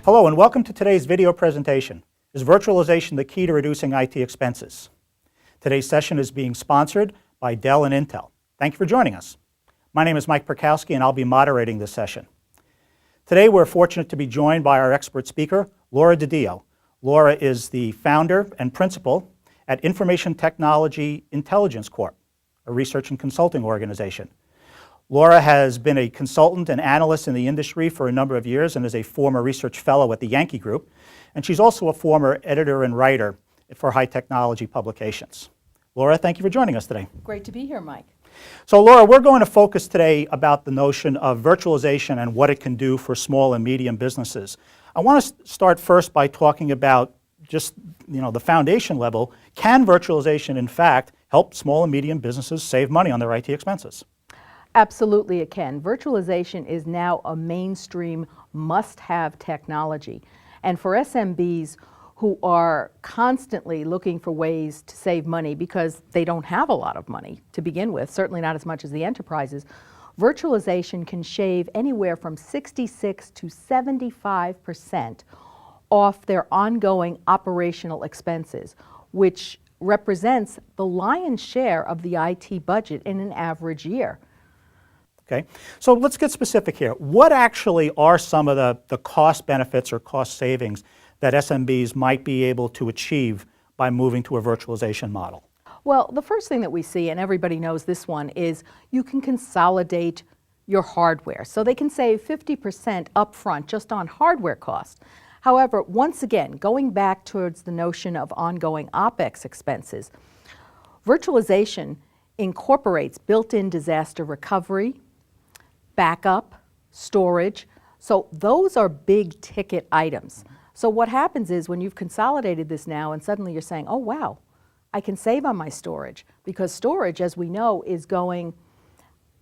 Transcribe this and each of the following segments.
Hello and welcome to today's video presentation. Is virtualization the key to reducing IT expenses? Today's session is being sponsored by Dell and Intel. Thank you for joining us. My name is Mike Perkowski and I'll be moderating this session. Today we're fortunate to be joined by our expert speaker, Laura DiDio. Laura is the founder and principal at Information Technology Intelligence Corp., a research and consulting organization. Laura has been a consultant and analyst in the industry for a number of years and is a former research fellow at the Yankee Group. And she's also a former editor and writer for high technology publications. Laura, thank you for joining us today. Great to be here, Mike. So Laura, we're going to focus today about the notion of virtualization and what it can do for small and medium businesses. I want to start first by talking about just the foundation level. Can virtualization, in fact, help small and medium businesses save money on their IT expenses? Absolutely it can. Virtualization is now a mainstream must-have technology. And for SMBs who are constantly looking for ways to save money because they don't have a lot of money to begin with, certainly not as much as the enterprises, virtualization can shave anywhere from 66 to 75% off their ongoing operational expenses, which represents the lion's share of the IT budget in an average year. Okay, so let's get specific here. What actually are some of the cost benefits or cost savings that SMBs might be able to achieve by moving to a virtualization model? Well, the first thing that we see, and everybody knows this one, is you can consolidate your hardware. So they can save 50% upfront just on hardware costs. However, once again, going back towards the notion of ongoing OpEx expenses, virtualization incorporates built-in disaster recovery, backup, storage. So those are big ticket items. So what happens is when you've consolidated this now and suddenly you're saying, oh wow, I can save on my storage, because storage, as we know, is going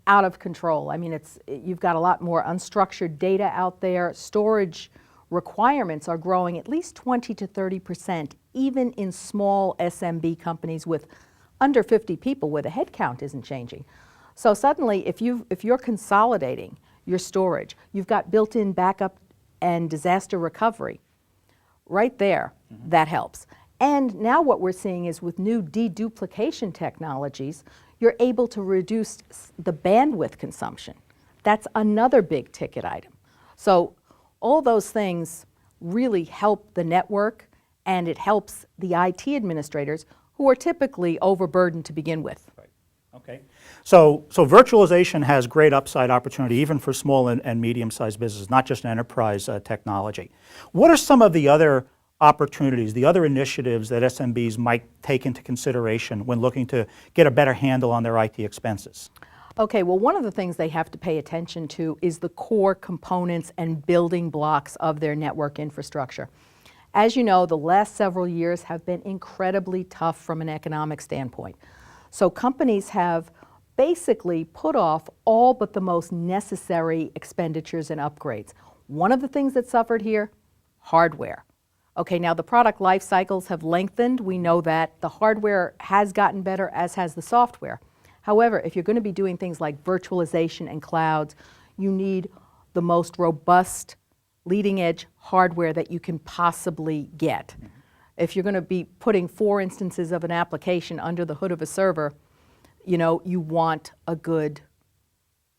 out of control. I mean, you've got a lot more unstructured data out there. Storage requirements are growing at least 20 to 30%, even in small SMB companies with under 50 people where the headcount isn't changing. So suddenly, if you're consolidating your storage, you've got built-in backup and disaster recovery. Right there, that helps. And now what we're seeing is with new deduplication technologies, you're able to reduce the bandwidth consumption. That's another big ticket item. So all those things really help the network, and it helps the IT administrators who are typically overburdened to begin with. Right. Okay. So virtualization has great upside opportunity even for small and medium-sized businesses, not just enterprise technology. What are some of the other opportunities, the other initiatives that SMBs might take into consideration when looking to get a better handle on their IT expenses? Okay, well, one of the things they have to pay attention to is the core components and building blocks of their network infrastructure. As you know, the last several years have been incredibly tough from an economic standpoint. So companies have basically put off all but the most necessary expenditures and upgrades. One of the things that suffered here, hardware. Okay, now the product life cycles have lengthened. We know that the hardware has gotten better, as has the software. However, if you're going to be doing things like virtualization and clouds, you need the most robust, leading-edge hardware that you can possibly get. If you're going to be putting 4 instances of an application under the hood of a server, you want a good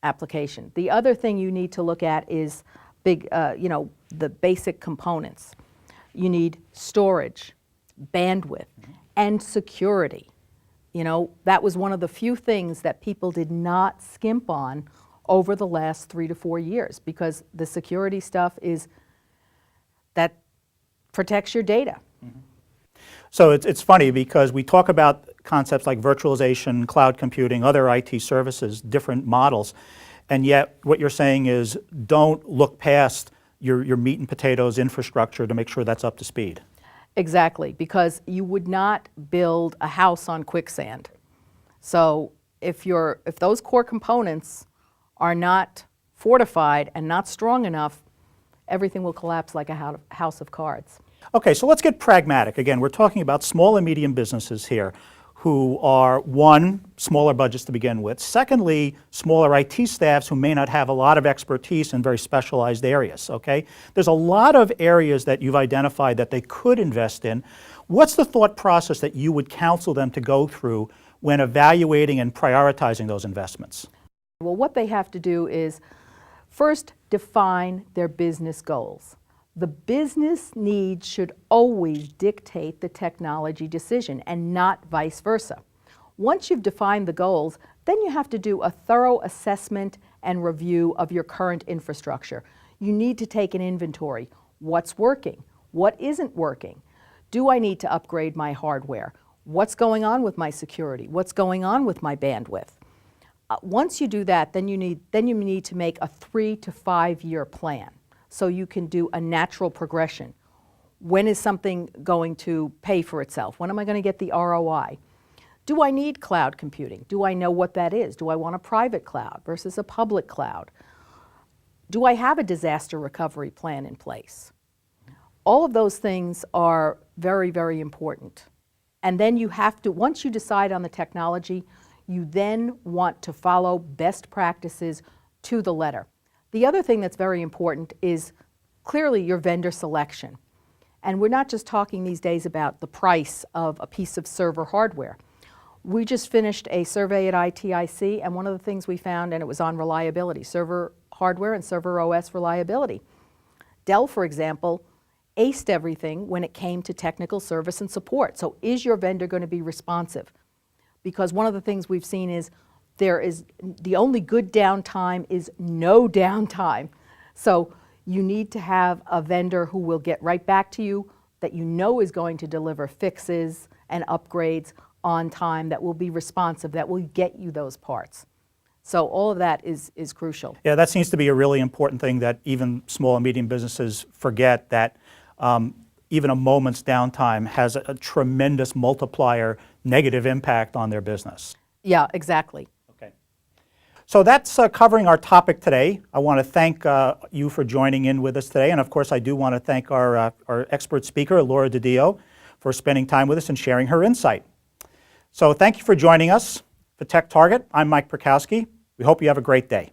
application. The other thing you need to look at is the basic components. You need storage, bandwidth, and security. That was one of the few things that people did not skimp on over the last 3 to 4 years, because the security stuff that protects your data. So it's funny because we talk about concepts like virtualization, cloud computing, other IT services, different models, and yet what you're saying is don't look past your meat and potatoes infrastructure to make sure that's up to speed. Exactly, because you would not build a house on quicksand. So if those core components are not fortified and not strong enough, everything will collapse like a house of cards. Okay, so let's get pragmatic. Again, we're talking about small and medium businesses here who are, one, smaller budgets to begin with. Secondly, smaller IT staffs who may not have a lot of expertise in very specialized areas, okay? There's a lot of areas that you've identified that they could invest in. What's the thought process that you would counsel them to go through when evaluating and prioritizing those investments? Well, what they have to do is first define their business goals. The business needs should always dictate the technology decision and not vice versa. Once you've defined the goals, then you have to do a thorough assessment and review of your current infrastructure. You need to take an inventory. What's working? What isn't working? Do I need to upgrade my hardware? What's going on with my security? What's going on with my bandwidth? Once you do that, then you need to make a 3 to 5 year plan so you can do a natural progression. When is something going to pay for itself? When am I going to get the ROI? Do I need cloud computing? Do I know what that is? Do I want a private cloud versus a public cloud? Do I have a disaster recovery plan in place? All of those things are very, very important. And then you have to, once you decide on the technology, you then want to follow best practices to the letter. The other thing that's very important is clearly your vendor selection. And we're not just talking these days about the price of a piece of server hardware. We just finished a survey at ITIC, and one of the things we found, and it was on reliability, server hardware and server OS reliability. Dell, for example, aced everything when it came to technical service and support. So is your vendor going to be responsive? Because one of the things we've seen is the only good downtime is no downtime. So you need to have a vendor who will get right back to you, that you know is going to deliver fixes and upgrades on time, that will be responsive, that will get you those parts. So all of that is crucial. Yeah, that seems to be a really important thing that even small and medium businesses forget, that even a moment's downtime has a tremendous multiplier negative impact on their business. Yeah, exactly. Okay. So that's covering our topic today. I want to thank you for joining in with us today. And of course, I do want to thank our expert speaker, Laura DiDio, for spending time with us and sharing her insight. So thank you for joining us. For Tech Target, I'm Mike Perkowski. We hope you have a great day.